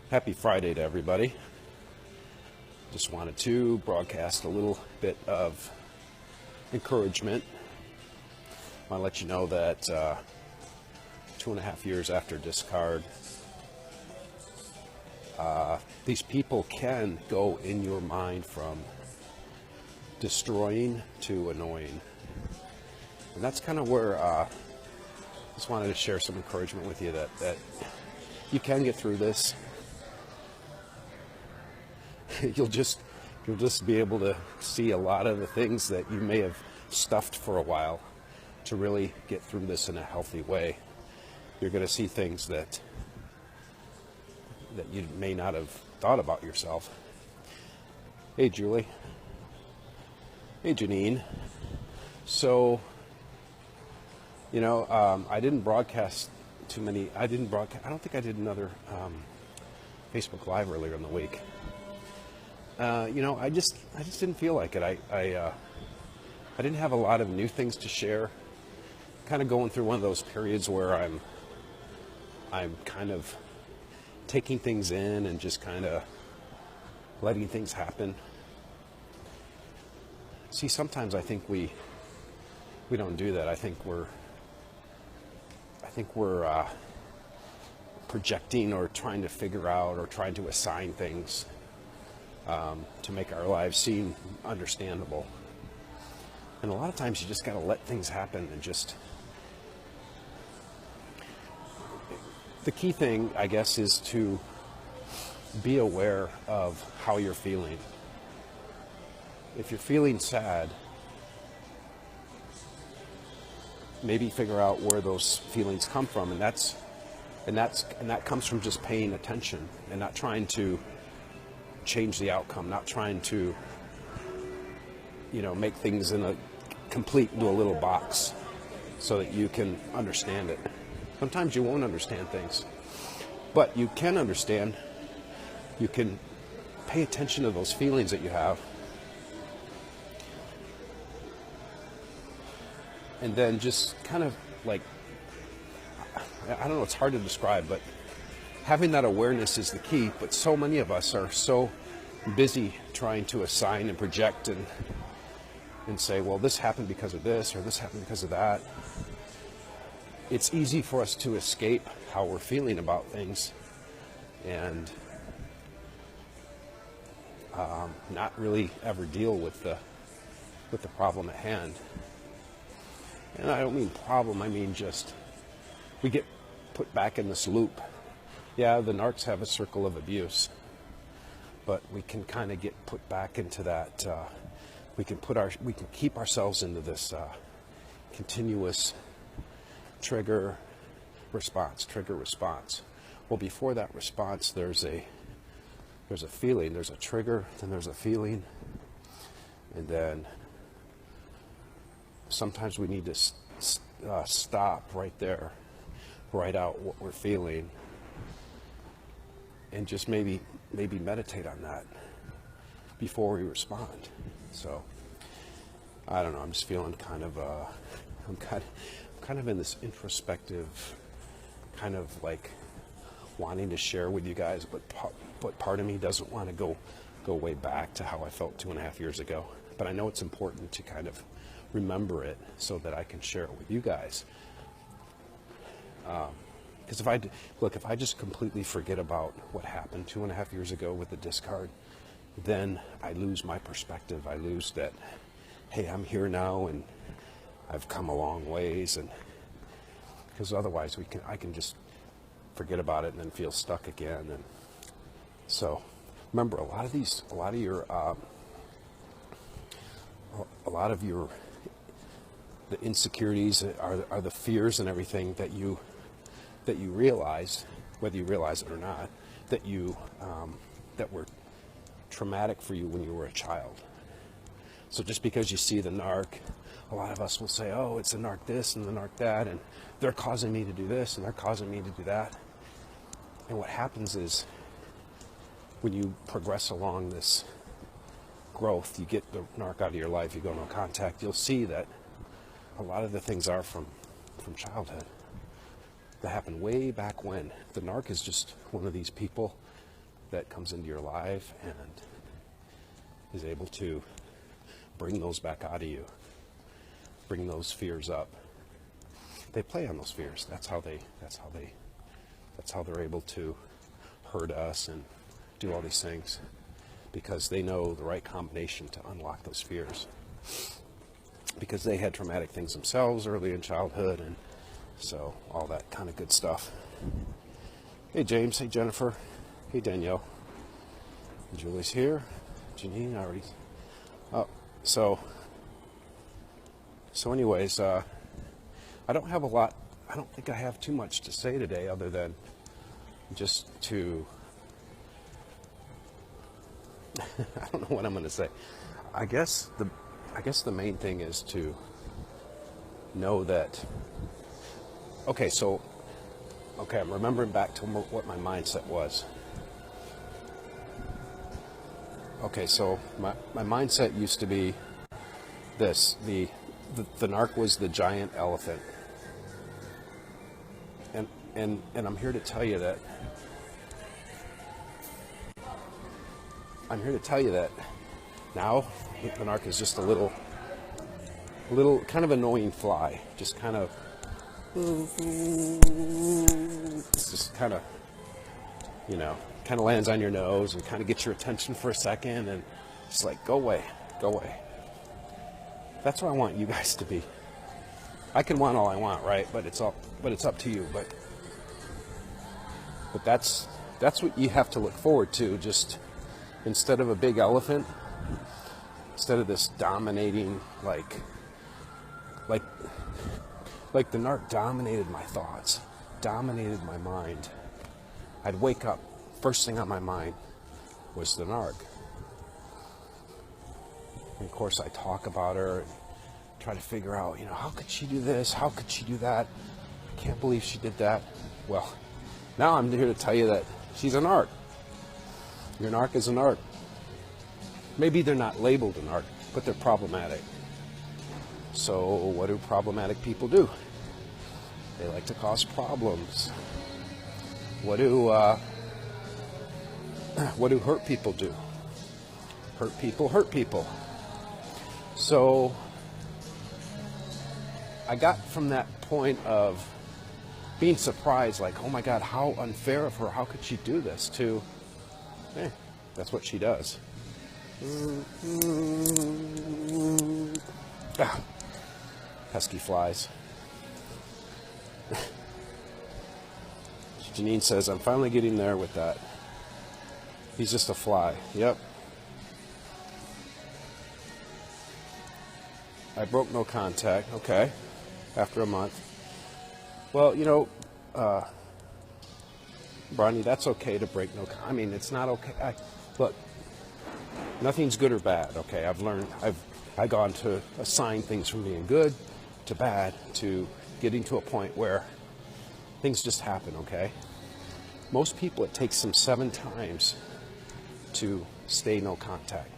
Happy Friday to everybody. Just wanted to broadcast a little bit of encouragement. I want to let you know that 2.5 years after discard, these people can go in your mind from destroying to annoying. And that's kind of where I just wanted to share some encouragement with you that you can get through this. You'll just be able to see a lot of the things that you may have stuffed for a while to really get through this in a healthy way. You're going to see things that you may not have thought about yourself. Hey, Julie. Hey, Janine. So, I didn't broadcast too many. I don't think I did another Facebook Live earlier in the week. I just didn't feel like it. I didn't have a lot of new things to share. Kind of going through one of those periods where I'm kind of taking things in and just kind of letting things happen. See, sometimes I think we don't do that. I think we're projecting or trying to figure out or trying to assign things to make our lives seem understandable. And a lot of times you just got to let things happen and just... The key thing, I guess, is to be aware of how you're feeling. If you're feeling sad, maybe figure out where those feelings come from, and that comes from just paying attention and not trying to change the outcome, not trying to, make things complete into a little box so that you can understand it. Sometimes you won't understand things, but you can understand. You can pay attention to those feelings that you have, and then just kind of like, I don't know, it's hard to describe, but having that awareness is the key. But so many of us are so busy trying to assign and project and say, well, this happened because of this or this happened because of that. It's easy for us to escape how we're feeling about things and not really ever deal with the problem at hand. And I don't mean problem, I mean just we get put back in this loop. Yeah, the narcs have a circle of abuse, but we can kind of get put back into that. We can keep ourselves into this continuous trigger response. Well, before that response, there's a feeling. There's a trigger, then there's a feeling, and then sometimes we need to stop right there, write out what we're feeling, and just maybe meditate on that before we respond. So I don't know. I'm just feeling kind of I'm kind of in this introspective kind of like wanting to share with you guys, but part of me doesn't want to go way back to how I felt 2.5 years ago. But I know it's important to kind of remember it so that I can share it with you guys. Because if I just completely forget about what happened 2.5 years ago with the discard, then I lose my perspective. I lose that, hey, I'm here now and I've come a long ways, and because otherwise I can just forget about it and then feel stuck again. And so remember, a lot of your the insecurities are the fears and everything that you realize, whether you realize it or not, that were traumatic for you when you were a child. So just because you see the narc, a lot of us will say, oh, it's the narc this and the narc that, and they're causing me to do this and they're causing me to do that. And what happens is when you progress along this growth, you get the narc out of your life, you go no contact, you'll see that a lot of the things are from childhood that happened way back when. The narc is just one of these people that comes into your life and is able to bring those back out of you, bring those fears up. They play on those fears. That's how they're able to hurt us and do all these things, because they know the right combination to unlock those fears, because they had traumatic things themselves early in childhood, and so all that kind of good stuff. Hey James, hey Jennifer, hey Danielle, Julie's here, Janine already. Oh, so anyways, I don't have a lot. I don't think I have too much to say today, other than just to I don't know what I'm going to say. I guess the main thing is to know that. Okay, I'm remembering back to what my mindset was. Okay, so my mindset used to be this: the narc was the giant elephant, and I'm here to tell you that. Now the narc is just a little kind of annoying fly, just kind of. It's just kind of lands on your nose and kind of gets your attention for a second, and it's like, go away. That's what I want you guys to be. I can want all I want, right? But it's up to you. But that's what you have to look forward to. Just instead of a big elephant, instead of this dominating, like the narc dominated my thoughts, dominated my mind. I'd wake up, first thing on my mind was the narc. And of course I talk about her and try to figure out, how could she do this? How could she do that? I can't believe she did that. Well, now I'm here to tell you that she's a narc. Your narc is a narc. Maybe they're not labeled a narc, but they're problematic. So what do problematic people do? They like to cause problems. What do hurt people do? Hurt people. So I got from that point of being surprised, like, oh my God, how unfair of her, how could she do this, to, that's what she does. Pesky flies. Janine says, I'm finally getting there with that. He's just a fly. Yep. I broke no contact. Okay. After a month. Well, Bronny, that's okay to break no contact. I mean, it's not okay. Look, nothing's good or bad. Okay. I've learned, I've gone to assign things from being good to bad to getting to a point where things just happen, okay? Most people, it takes them 7 times to stay no contact.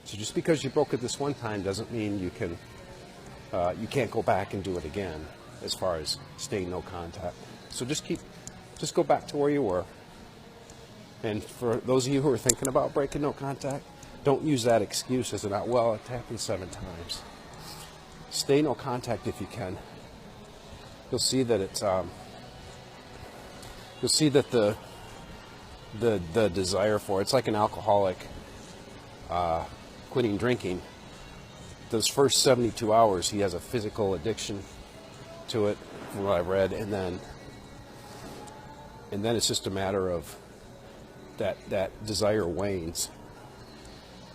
So just because you broke it this one time doesn't mean you can't go back and do it again as far as staying no contact. So just go back to where you were. And for those of you who are thinking about breaking no contact, don't use that excuse as it happened 7 times. Stay no contact if you can. You'll see that it's you'll see that the desire for it's like an alcoholic quitting drinking. Those first 72 hours, he has a physical addiction to it, from what I've read, and then it's just a matter of that desire wanes.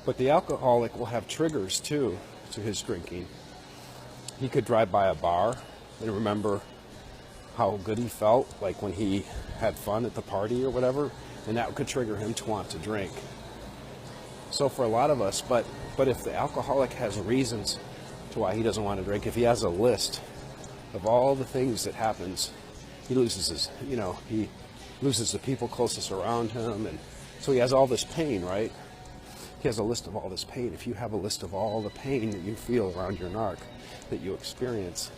But the alcoholic will have triggers too to his drinking. He could drive by a bar and remember how good he felt, like when he had fun at the party or whatever, and that could trigger him to want to drink. So for a lot of us, but if the alcoholic has reasons to why he doesn't want to drink, if he has a list of all the things that happens, he loses he loses the people closest around him, and so he has all this pain, right? He has a list of all this pain. If you have a list of all the pain that you feel around your narc, that you experience,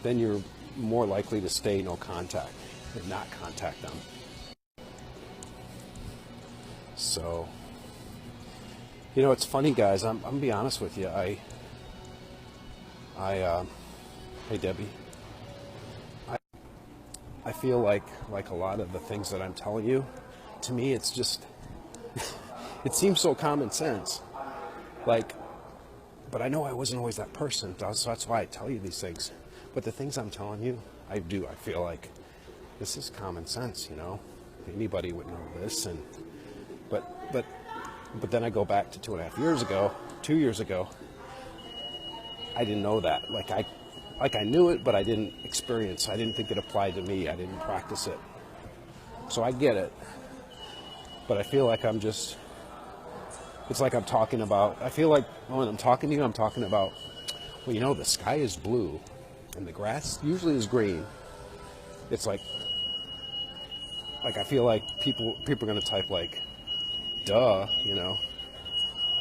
then you're more likely to stay no contact and not contact them. So, it's funny, guys. I'm gonna be honest with you. Hey Debbie. I feel like a lot of the things that I'm telling you, to me, it's just, it seems so common sense. But I know I wasn't always that person. So that's why I tell you these things. But the things I'm telling you, I feel like this is common sense, Anybody would know this. But then I go back to 2.5 years ago, 2 years ago, I didn't know that. I knew it, but I didn't experience. I didn't think it applied to me. I didn't practice it. So I get it. But I feel like it's like I'm talking about, I feel like when I'm talking to you, I'm talking about, the sky is blue and the grass usually is green. It's like I feel like people are going to type duh,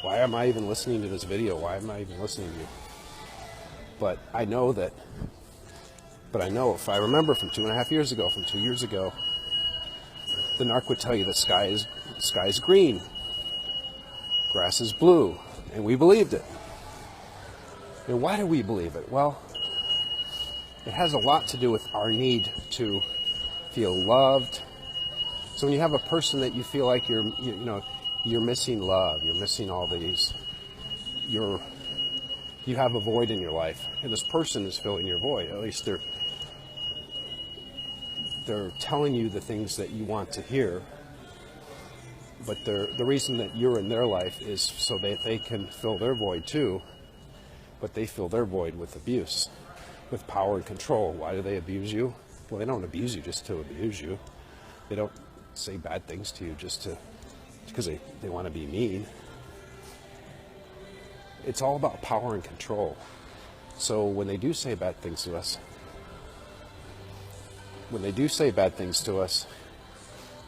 why am I even listening to this video? Why am I even listening to you? But I know if I remember from 2.5 years ago, from 2 years ago, the narc would tell you the sky is green, grass is blue, and we believed it. And why do we believe it? Well, it has a lot to do with our need to feel loved. So when you have a person that you feel like you're missing love, you're missing all these, you have a void in your life, and this person is filling your void. At least they're telling you the things that you want to hear. But the reason that you're in their life is so that they can fill their void too. But they fill their void with abuse, with power and control. Why do they abuse you? Well, they don't abuse you just to abuse you. They don't say bad things to you just because they want to be mean. It's all about power and control. So when they do say bad things to us,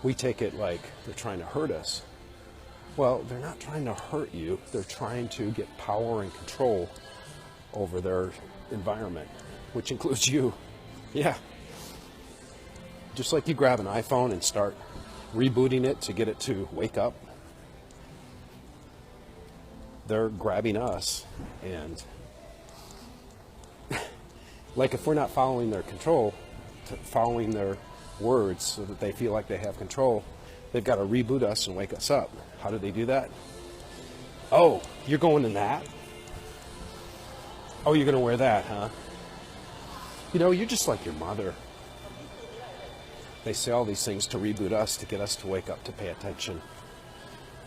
we take it like they're trying to hurt us. Well, they're not trying to hurt you. They're trying to get power and control over their environment, which includes you. Yeah. Just like you grab an iPhone and start rebooting it to get it to wake up, they're grabbing us, and if we're not following their control, following their words so that they feel like they have control, they've got to reboot us and wake us up. How do they do that? Oh, you're going in that? Oh, you're going to wear that, huh? You're just like your mother. They say all these things to reboot us, to get us to wake up, to pay attention.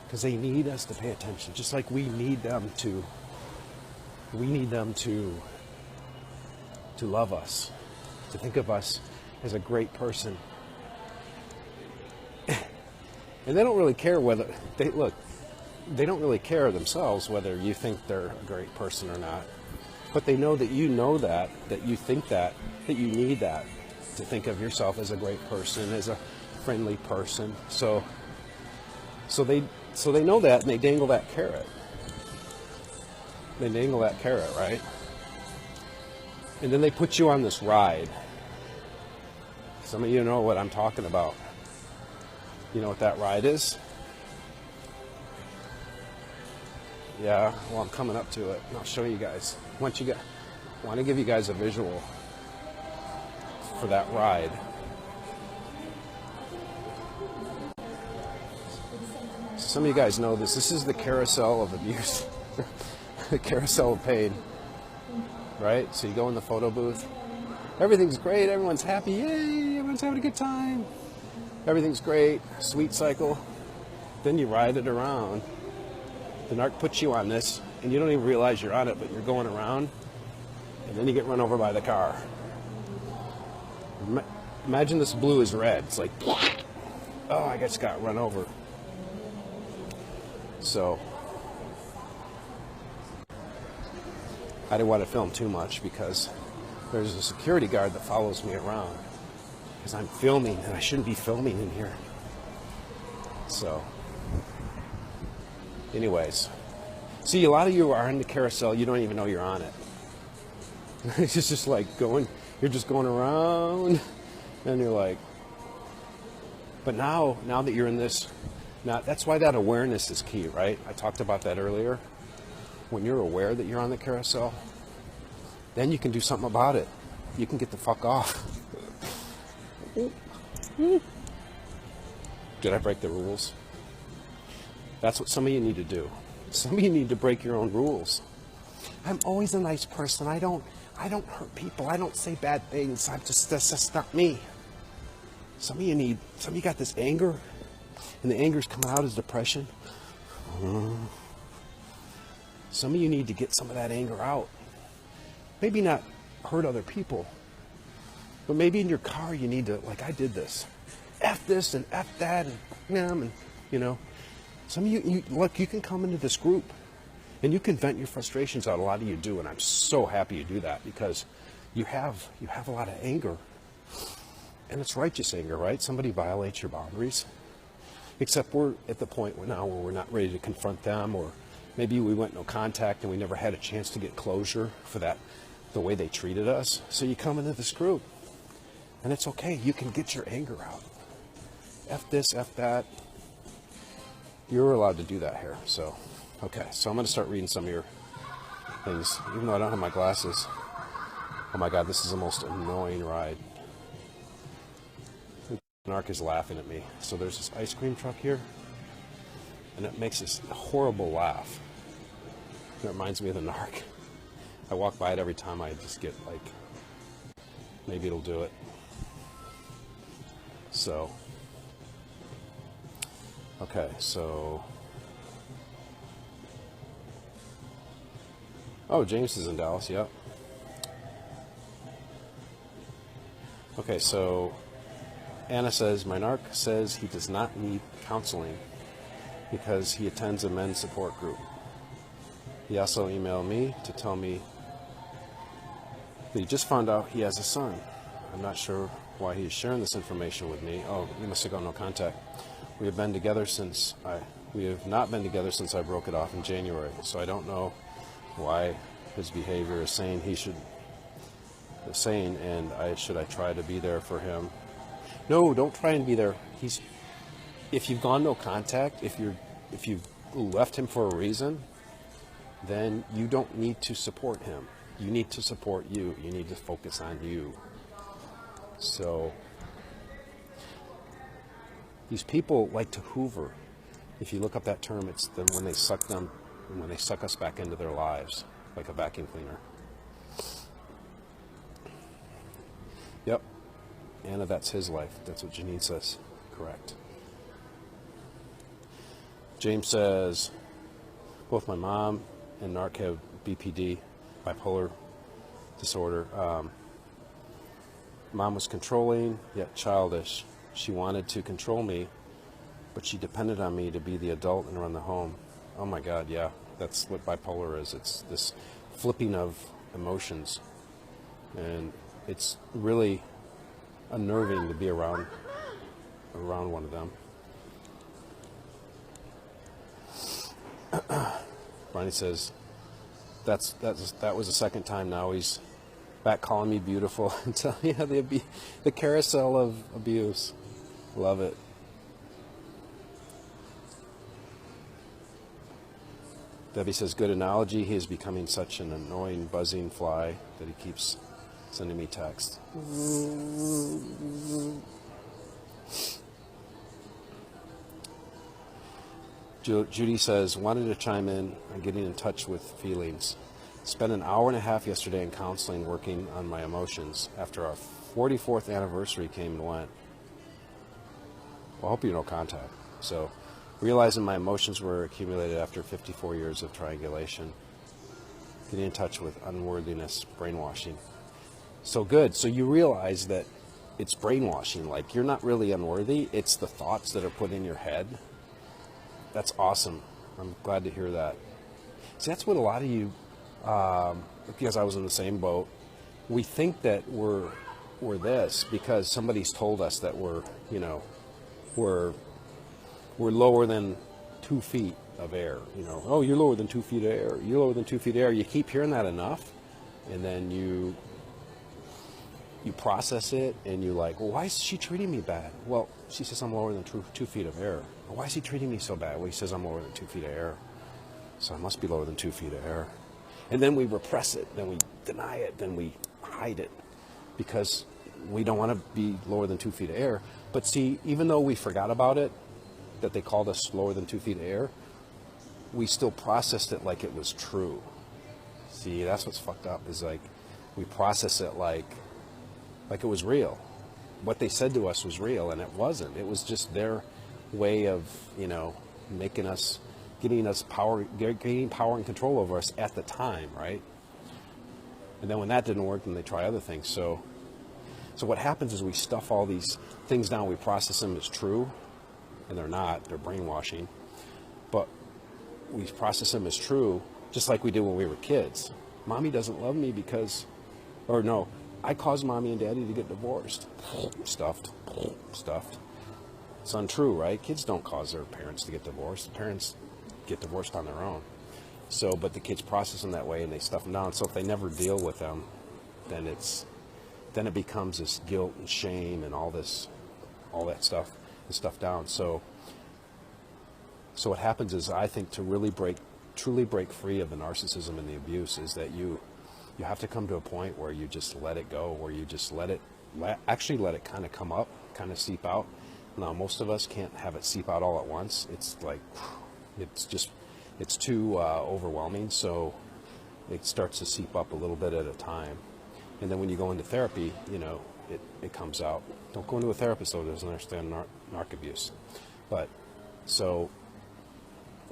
Because they need us to pay attention, just like we need them to love us, to think of us as a great person. And they don't really care they don't really care themselves whether you think they're a great person or not. But they know that that you think that you need that to think of yourself as a great person, as a friendly person. So they know that, and they dangle that carrot. Right? And then they put you on this ride. Some of you know what I'm talking about. You know what that ride is? Yeah, well, I'm coming up to it, and I'll show you guys. I want to give you guys a visual for that ride. Some of you guys know this. This is the carousel of abuse, the carousel of pain, right? So you go in the photo booth. Everything's great. Everyone's happy. Yay! Everyone's having a good time. Everything's great. Sweet cycle. Then you ride it around. The narc puts you on this, and you don't even realize you're on it, but you're going around, and then you get run over by the car. Imagine this blue is red. It's like, oh, I just got run over. So I didn't want to film too much because there's a security guard that follows me around because I'm filming, and I shouldn't be filming in here. So anyways, see, a lot of you are in the carousel, you don't even know you're on it. It's just like you're just going around, and you're like, but now that you're in this Now, that's why that awareness is key, right? I talked about that earlier. When you're aware that you're on the carousel, then you can do something about it. You can get the fuck off. Did I break the rules? That's what some of you need to do. Some of you need to break your own rules. I'm always a nice person. I don't hurt people. I don't say bad things. That's just not me. Some of you got this anger, and the anger's coming out as depression. Some of you need to get some of that anger out. Maybe not hurt other people, but maybe in your car you need to, like I did this. F this and F that and you know. Some of you look, you can come into this group and you can vent your frustrations out. A lot of you do, and I'm so happy you do that because you have a lot of anger. And it's righteous anger, right? Somebody violates your boundaries. Except we're at the point now where we're not ready to confront them, or maybe we went no contact and we never had a chance to get closure for that, the way they treated us. So you come into this group and it's okay. You can get your anger out. F this, F that. You're allowed to do that here. So, okay. So I'm going to start reading some of your things, even though I don't have my glasses. Oh my God, this is the most annoying ride. Narc is laughing at me. So there's this ice cream truck here, and it makes this horrible laugh. It reminds me of the Narc. I walk by it every time. I just get like, maybe it'll do it. So, okay, so, oh, James is in Dallas, yep. Okay, so Anna says, my narc says he does not need counseling because he attends a men's support group. He also emailed me to tell me that he just found out he has a son. I'm not sure why he is sharing this information with me. Oh, we must have gone no contact. We have not been together since I broke it off in January. So I don't know why his behavior is saying should I try to be there for him? No, don't try and be there. If you've gone no contact, if you've left him for a reason, then you don't need to support him. You need to support you. You need to focus on you. So these people like to hoover. If you look up that term, it's when they suck us back into their lives, like a vacuum cleaner. Yep. Anna, that's his life. That's what Janine says. Correct. James says, both my mom and Narc have BPD, bipolar disorder. Mom was controlling, yet childish. She wanted to control me, but she depended on me to be the adult and run the home. Oh my God, yeah. That's what bipolar is. It's this flipping of emotions. And it's really unnerving to be around one of them. Ronnie says, that was the second time now he's back calling me beautiful and telling me how the carousel of abuse. Love it. Debbie says, good analogy. He is becoming such an annoying buzzing fly that he keeps sending me text. Judy says, wanted to chime in on getting in touch with feelings. Spent an hour and a half yesterday in counseling working on my emotions after our 44th anniversary came and went. Well, I hope you no contact. So, realizing my emotions were accumulated after 54 years of triangulation. Getting in touch with unworthiness, brainwashing. So good. So you realize that it's brainwashing. Like, you're not really unworthy. It's the thoughts that are put in your head. That's awesome. I'm glad to hear that. See, that's what a lot of you, because I was in the same boat, we think that we're this because somebody's told us that we're lower than 2 feet of air. Oh, you're lower than 2 feet of air. You're lower than 2 feet of air. You keep hearing that enough, and then you you process it, and you're like, well, why is she treating me bad? Well, she says I'm lower than 2 feet of air. Well, why is he treating me so bad? Well, he says I'm lower than 2 feet of air. So I must be lower than 2 feet of air. And then we repress it, then we deny it, then we hide it, because we don't want to be lower than 2 feet of air. But see, even though we forgot about it, that they called us lower than 2 feet of air, we still processed it like it was true. See, that's what's fucked up, is like we process it like it was real. What they said to us was real, and it wasn't. It was just their way of, making us, getting power and control over us at the time, right? And then when that didn't work, then they try other things. So what happens is we stuff all these things down, we process them as true, and they're not, they're brainwashing. But we process them as true, just like we did when we were kids. Mommy doesn't love me because, or no, I caused mommy and daddy to get divorced. Stuffed. It's untrue, right? Kids don't cause their parents to get divorced. Parents get divorced on their own. So, but the kids process them that way, and they stuff them down. So if they never deal with them, then it becomes this guilt and shame and all that stuff is stuffed down. So what happens is, I think, to truly break free of the narcissism and the abuse, is that you have to come to a point where you just let it go, where you just let it kind of come up, kind of seep out. Now, most of us can't have it seep out all at once. It's like, it's too overwhelming. So it starts to seep up a little bit at a time. And then when you go into therapy, it comes out. Don't go into a therapist though who doesn't understand narc abuse. But so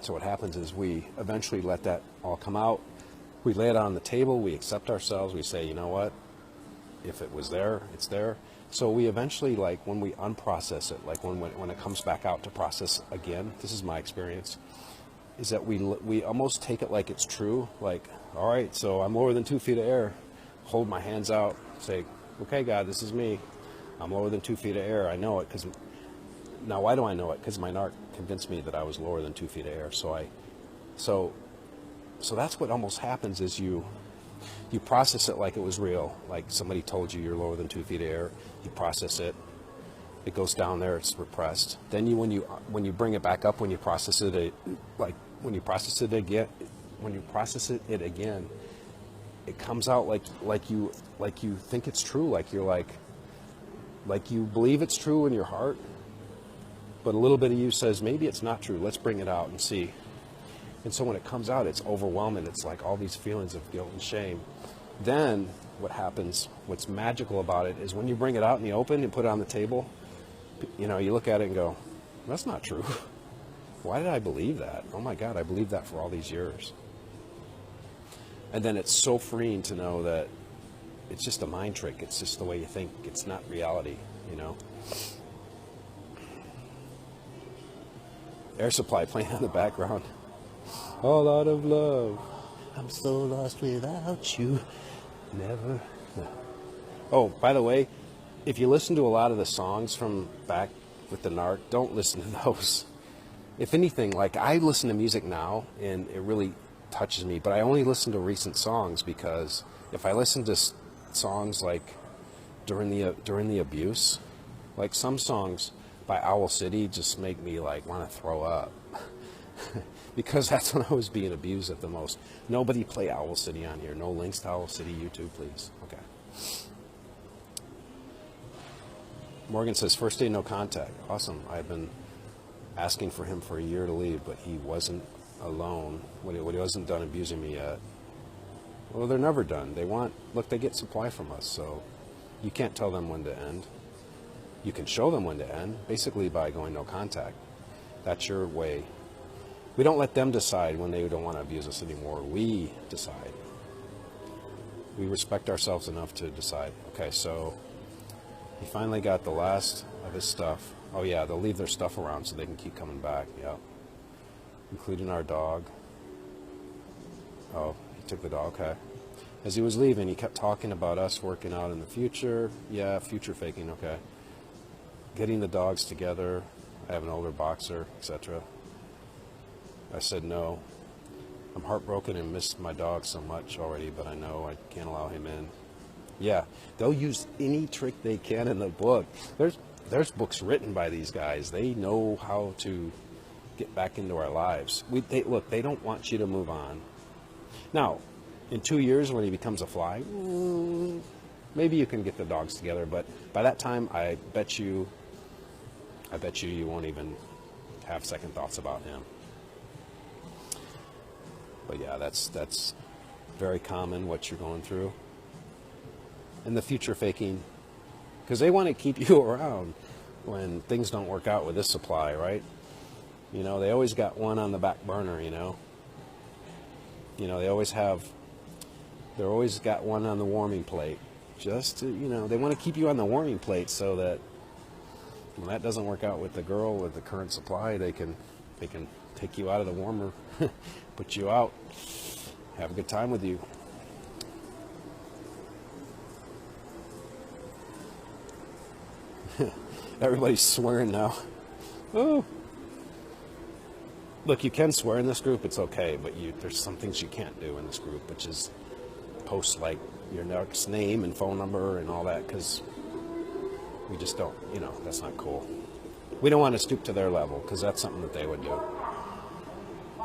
what happens is, we eventually let that all come out. We lay it on the table. We accept ourselves. We say, you know what? If it was there, it's there. So we eventually, like, when we unprocess it, like when it comes back out to process again, this is my experience, is that we almost take it like it's true. Like, all right, so I'm lower than 2 feet of air. Hold my hands out. Say, okay, God, this is me. I'm lower than 2 feet of air. I know it. Now, why do I know it? Because my narc convinced me that I was lower than 2 feet of air. So that's what almost happens, is you process it like it was real. Like somebody told you you're lower than 2 feet of air. You process it. It goes down there. It's repressed. Then when you bring it back up, when you process it again, it comes out like you think it's true. Like you believe it's true in your heart. But a little bit of you says, maybe it's not true. Let's bring it out and see. And so when it comes out, it's overwhelming. It's like all these feelings of guilt and shame. Then what happens, what's magical about it, is when you bring it out in the open and put it on the table, you look at it and go, that's not true. Why did I believe that? Oh my God, I believed that for all these years. And then it's so freeing to know that it's just a mind trick. It's just the way you think. It's not reality, Air Supply playing in the background. All out of love. I'm so lost without you. Never. Oh, by the way, if you listen to a lot of the songs from back with the narc, don't listen to those. If anything, like, I listen to music now, and it really touches me, but I only listen to recent songs, because if I listen to songs like during the abuse, like some songs by Owl City just make me like want to throw up. Because that's when I was being abused at the most. Nobody play Owl City on here. No links to Owl City YouTube, please. Okay. Morgan says, first day no contact. Awesome. I've been asking for him for a year to leave, but he wasn't alone. When he wasn't done abusing me yet. Well, they're never done. They get supply from us, so you can't tell them when to end. You can show them when to end, basically by going no contact. That's your way. We don't let them decide when they don't want to abuse us anymore. We decide. We respect ourselves enough to decide. Okay, so he finally got the last of his stuff. Oh yeah, they'll leave their stuff around so they can keep coming back. Yep. Including our dog. Oh, he took the dog. Okay. As he was leaving, he kept talking about us working out in the future. Yeah, future faking. Okay. Getting the dogs together. I have an older boxer, etc. I said no. I'm heartbroken and miss my dog so much already, but I know I can't allow him in. Yeah, they'll use any trick they can in the book. There's books written by these guys. They know how to get back into our lives. Look, they don't want you to move on. Now, in 2 years when he becomes a fly, maybe you can get the dogs together, but by that time, I bet you you won't even have second thoughts about him. But yeah, that's very common what you're going through. And the future faking, because they want to keep you around when things don't work out with this supply, right? You know, they always got one on the back burner, you know. You know, they always got one on the warming plate. Just to, you know, they want to keep you on the warming plate so that when that doesn't work out with the girl with the current supply, they can take you out of the warmer, put you out, have a good time with you. Everybody's swearing now. Oh. Look, you can swear in this group, it's okay, but there's some things you can't do in this group, which is post like your next name and phone number and all that, because we just don't, you know, that's not cool. We don't want to stoop to their level, because that's something that they would do.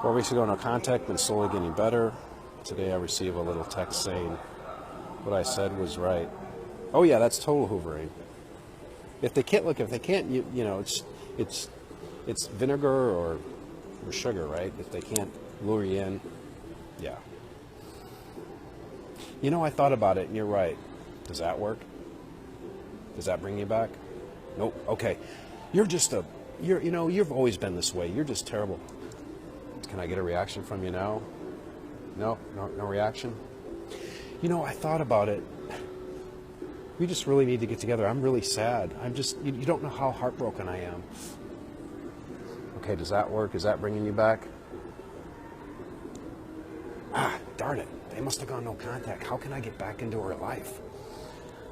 4 weeks ago, no contact, been slowly getting better. Today I receive a little text saying what I said was right. Oh yeah, that's total hoovering. If they can't, you know, it's vinegar or sugar, right? If they can't lure you in, yeah. You know, I thought about it, and you're right. Does that work? Does that bring you back? Nope. Okay. You know, you've always been this way. You're just terrible. Can I get a reaction from you now? No reaction? You know, I thought about it. We just really need to get together. I'm really sad. You don't know how heartbroken I am. Okay, does that work? Is that bringing you back? Ah, darn it. They must have gone no contact. How can I get back into her life?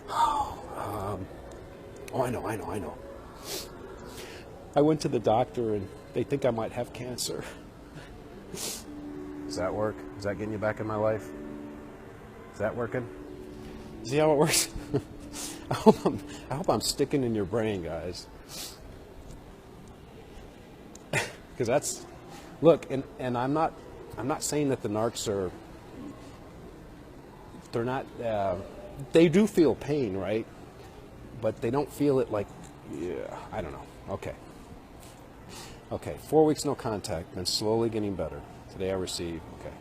Oh, I know. I went to the doctor and they think I might have cancer. Does that work? Is that getting you back in my life? Is that working? See how it works? I hope I'm sticking in your brain, guys. Because that's, look, and I'm not saying that the narcs are, they're not, they do feel pain, right? But they don't feel it like, yeah, I don't know. Okay, 4 weeks no contact, been slowly getting better. Today I receive, okay.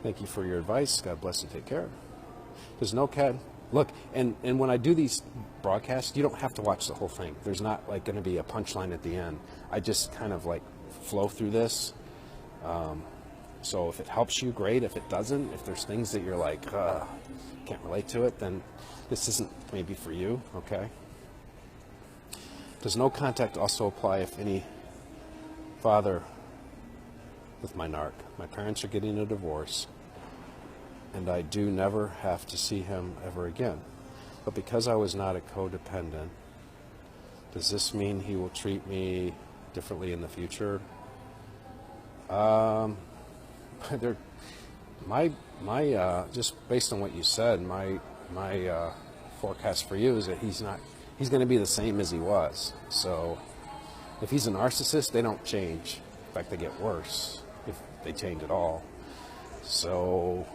Thank you for your advice. God bless and take care. There's no cat. Look, and when I do these broadcasts, you don't have to watch the whole thing. There's not like going to be a punchline at the end. I just kind of like flow through this. So if it helps you, great. If it doesn't, if there's things that you're like, can't relate to it, then this isn't maybe for you, okay? Does no contact also apply if any father with my narc? My parents are getting a divorce, and I do never have to see him ever again. But because I was not a codependent, does this mean he will treat me differently in the future? Just based on what you said, my forecast for you is that he's going to be the same as he was. So if he's a narcissist, they don't change. In fact, they get worse if they change at all. So,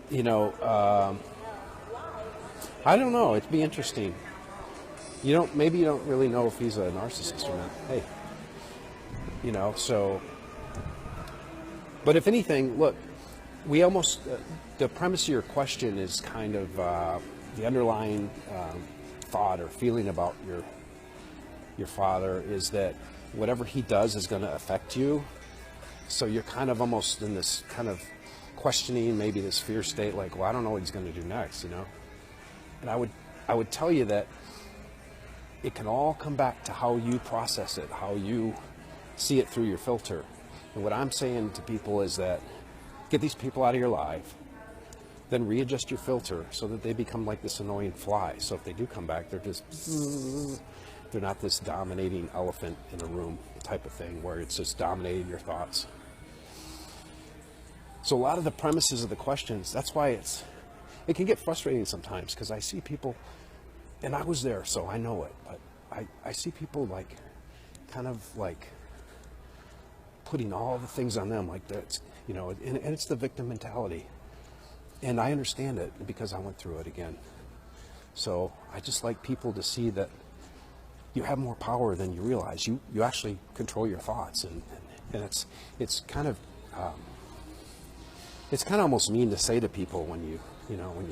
you know, I don't know. It'd be interesting. Maybe you don't really know if he's a narcissist or not. Hey, you know, so, but if anything, look, we almost, the premise of your question is kind of the underlying thought or feeling about your father is that whatever he does is going to affect you. So you're kind of almost in this kind of questioning, maybe this fear state, like, well, I don't know what he's going to do next, you know? And I would tell you that it can all come back to how you process it, how you see it through your filter. And what I'm saying to people is that get these people out of your life, then readjust your filter so that they become like this annoying fly. So if they do come back, they're not this dominating elephant in a room type of thing where it's just dominating your thoughts. So a lot of the premises of the questions, that's why it can get frustrating sometimes, because I see people, and I was there, so I know it, but I see people like, kind of like putting all the things on them, like that's, you know, and it's the victim mentality. And I understand it because I went through it again. So I just like people to see that you have more power than you realize. You actually control your thoughts, and it's kind of almost mean to say to people when you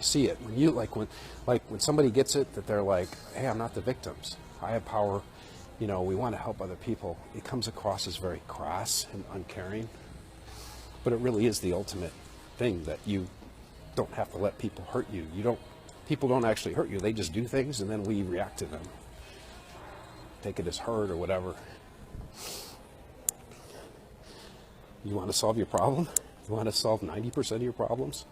see it, when somebody gets it, that they're like, hey, I'm not the victims, I have power, we want to help other people. It comes across as very crass and uncaring, but it really is the ultimate thing, that you don't have to let people hurt you. People don't actually hurt you, they just do things and then we react to them, take it as hurt or whatever. You want to solve your problem? You want to solve 90% of your problems?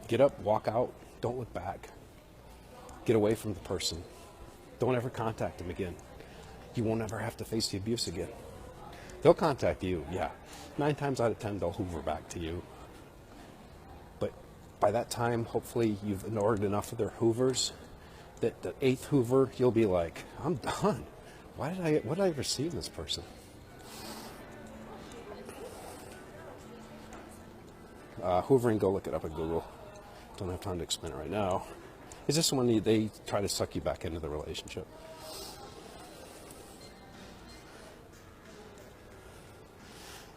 Get up, walk out, don't look back. Get away from the person. Don't ever contact them again. You won't ever have to face the abuse again. They'll contact you, yeah. 9 times out of 10, they'll hoover back to you. But by that time, hopefully you've ignored enough of their hoovers that the 8th hoover, you'll be like, I'm done. What did I receive this person? Hoovering, go look it up at Google. Don't have time to explain it right now. Is this when they try to suck you back into the relationship?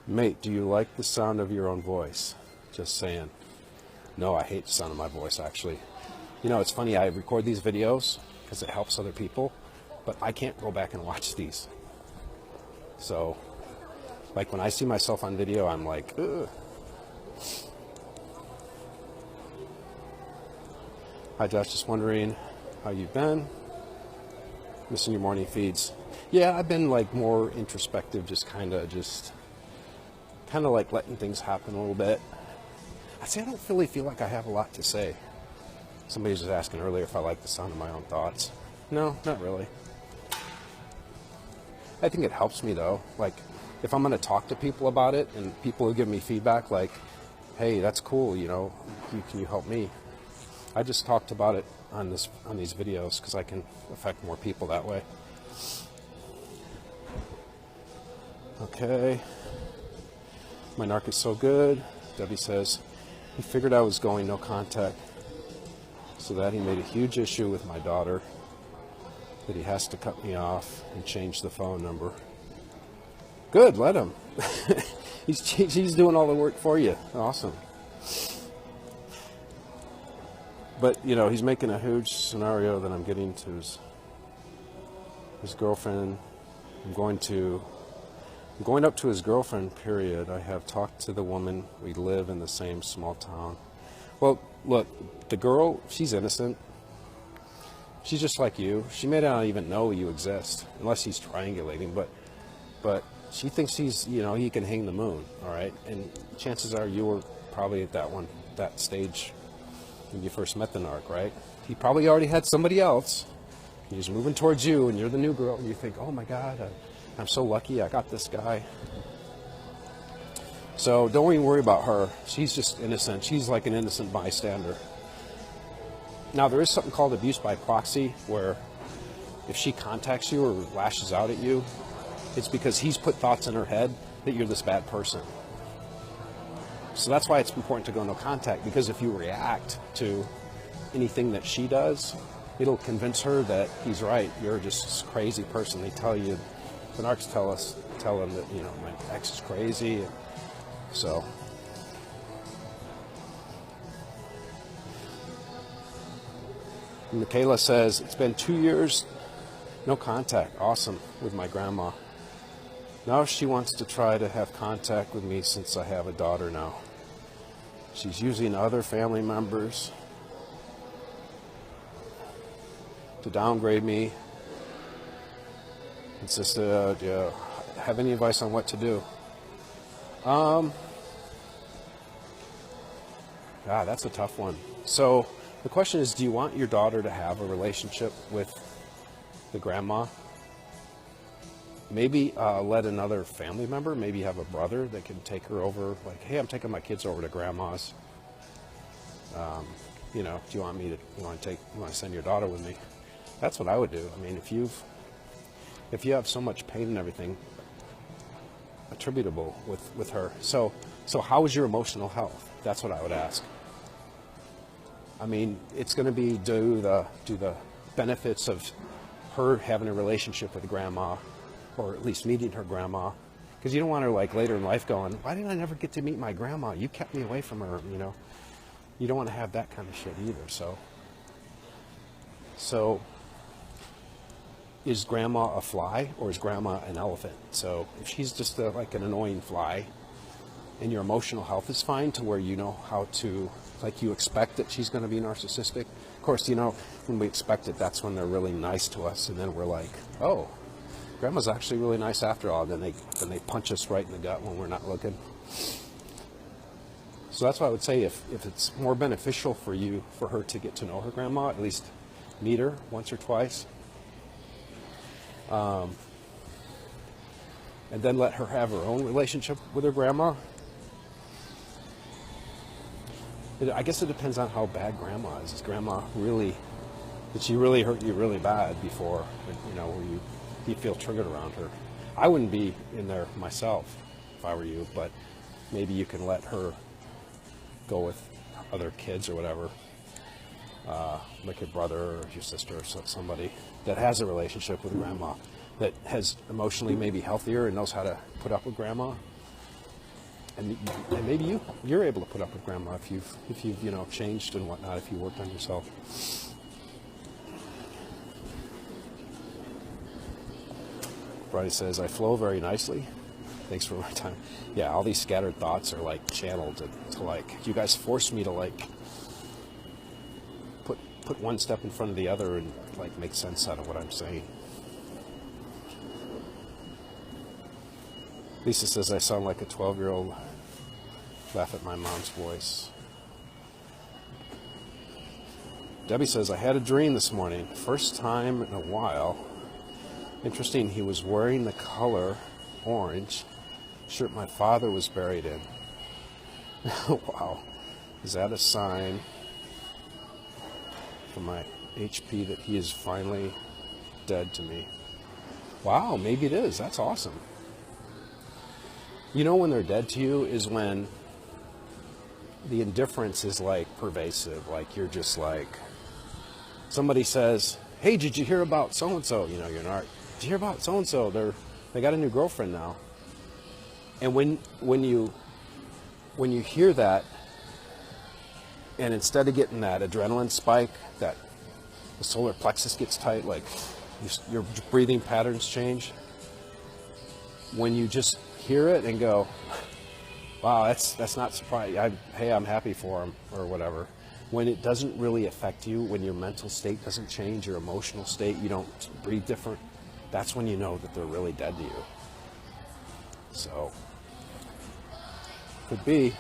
Mate, do you like the sound of your own voice? Just saying. No, I hate the sound of my voice, actually. It's funny, I record these videos because it helps other people, but I can't go back and watch these. So, like when I see myself on video, I'm like, ugh. Hi Josh, just wondering how you've been. Missing your morning feeds. Yeah, I've been like more introspective, just kind of like letting things happen a little bit. I don't really feel like I have a lot to say. Somebody was asking earlier if I like the sound of my own thoughts. No, not really. I think it helps me though. Like if I'm going to talk to people about it and people will give me feedback like, hey, that's cool, can you help me? I just talked about it on these videos because I can affect more people that way. Okay. My narc is so good. Debbie says, he figured I was going no contact, so that he made a huge issue with my daughter that he has to cut me off and change the phone number. Good, let him. He's doing all the work for you. Awesome. But, he's making a huge scenario that I'm getting to his girlfriend. I'm going up to his girlfriend, period. I have talked to the woman. We live in the same small town. Well, look, the girl, she's innocent. She's just like you. She may not even know you exist, unless he's triangulating, but she thinks he can hang the moon, all right? And chances are you were probably at that stage when you first met the narc, right? He probably already had somebody else. He's moving towards you, and you're the new girl, and you think, oh my God, I'm so lucky I got this guy. So don't even worry about her. She's just innocent. She's like an innocent bystander. Now, there is something called abuse by proxy, where if she contacts you or lashes out at you, it's because he's put thoughts in her head that you're this bad person. So that's why it's important to go no contact, because if you react to anything that she does, it'll convince her that he's right. You're just this crazy person. They tell you, the narcs tell them that, my ex is crazy. So, Michaela says, it's been 2 years, no contact. Awesome, with my grandma. Now she wants to try to have contact with me since I have a daughter now. She's using other family members to downgrade me. Do you have any advice on what to do? God, that's a tough one. So the question is, do you want your daughter to have a relationship with the grandma? maybe let another family member, maybe you have a brother that can take her over, like, hey, I'm taking my kids over to grandma's. You know, do you want to send your daughter with me? That's what I would do. I mean, if you have so much pain and everything attributable with her, so how is your emotional health? That's what I would ask. I mean, it's going to be do the benefits of her having a relationship with grandma, or at least meeting her grandma, because you don't want her like later in life going, why did I never get to meet my grandma? You kept me away from her, you know. You don't want to have that kind of shit either. So is grandma a fly or is grandma an elephant? So if she's just like an annoying fly and your emotional health is fine to where you know how to, like, you expect that she's going to be narcissistic. Of course, you know, when we expect it, that's when they're really nice to us. And then we're like, oh, grandma's actually really nice after all. Then they punch us right in the gut when we're not looking. So that's why I would say if it's more beneficial for her to get to know her grandma, at least meet her once or twice, and then let her have her own relationship with her grandma. I guess it depends on how bad grandma is. Is grandma really, did she really hurt you really bad before, you know, where you feel triggered around her? I wouldn't be in there myself if I were you, but maybe you can let her go with other kids or whatever, like your brother or your sister or somebody that has a relationship with grandma, that has emotionally maybe healthier and knows how to put up with grandma. And maybe you're able to put up with grandma if you've you know, changed and whatnot, if you worked on yourself. Brody says, I flow very nicely. Thanks for my time. Yeah, all these scattered thoughts are like channeled to like, you guys force me to like put one step in front of the other and like make sense out of what I'm saying. Lisa says I sound like a 12-year-old. Laugh at my mom's voice. Debbie says I had a dream this morning. First time in a while. Interesting, he was wearing the color orange shirt my father was buried in. Wow. Is that a sign for my HP that he is finally dead to me? Wow, maybe it is. That's awesome. You know when they're dead to you is when the indifference is like pervasive. Like you're just like, somebody says, hey, did you hear about so-and-so? You know, you're not, did you hear about so-and-so? They got a new girlfriend now. And when you hear that, and instead of getting that adrenaline spike, that the solar plexus gets tight, like your breathing patterns change, when you just hear it and go, wow, that's not surprising. Hey, I'm happy for him or whatever. When it doesn't really affect you, when your mental state doesn't change, your emotional state, you don't breathe different, that's when you know that they're really dead to you. So, could be.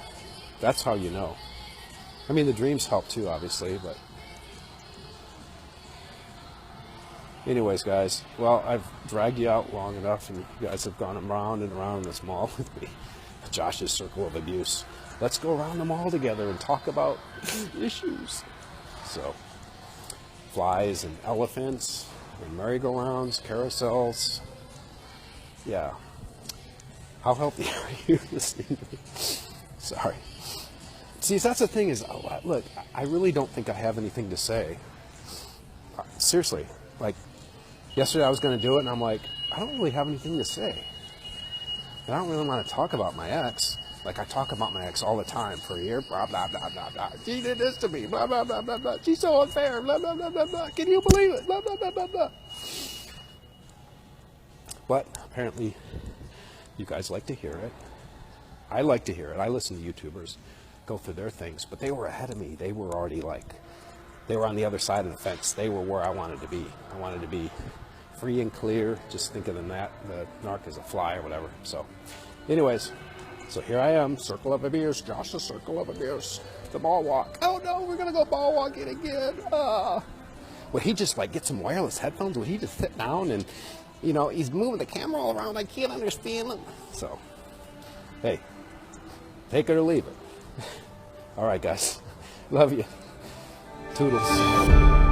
That's how you know. I mean, the dreams help too, obviously, but anyways, guys, well, I've dragged you out long enough, and you guys have gone around and around this mall with me. Josh's circle of abuse. Let's go around the mall together and talk about issues. So, flies and elephants and merry-go-rounds, carousels. Yeah. How healthy are you listening to me? Sorry. See, that's the thing is, look, I really don't think I have anything to say. Seriously. Like, yesterday I was going to do it, and I'm like, I don't really have anything to say. And I don't really want to talk about my ex. Like, I talk about my ex all the time for a year. Blah, blah, blah, blah, blah. She did this to me. Blah, blah, blah, blah, blah. She's so unfair. Blah, blah, blah, blah, blah. Can you believe it? Blah, blah, blah, blah, blah. But apparently, you guys like to hear it. I like to hear it. I listen to YouTubers go through their things. But they were ahead of me. They were already like, they were on the other side of the fence. They were where I wanted to be. I wanted to be free and clear, just think of the narc as a fly or whatever. So, anyways, so here I am, circle of abuse, Josh, the circle of abuse, the ball walk. Oh no, we're gonna go ball walking again. Would he just like get some wireless headphones? Would he just sit down and You know, he's moving the camera all around. I can't understand him. So, hey, take it or leave it. All right, guys. Love you. Toodles.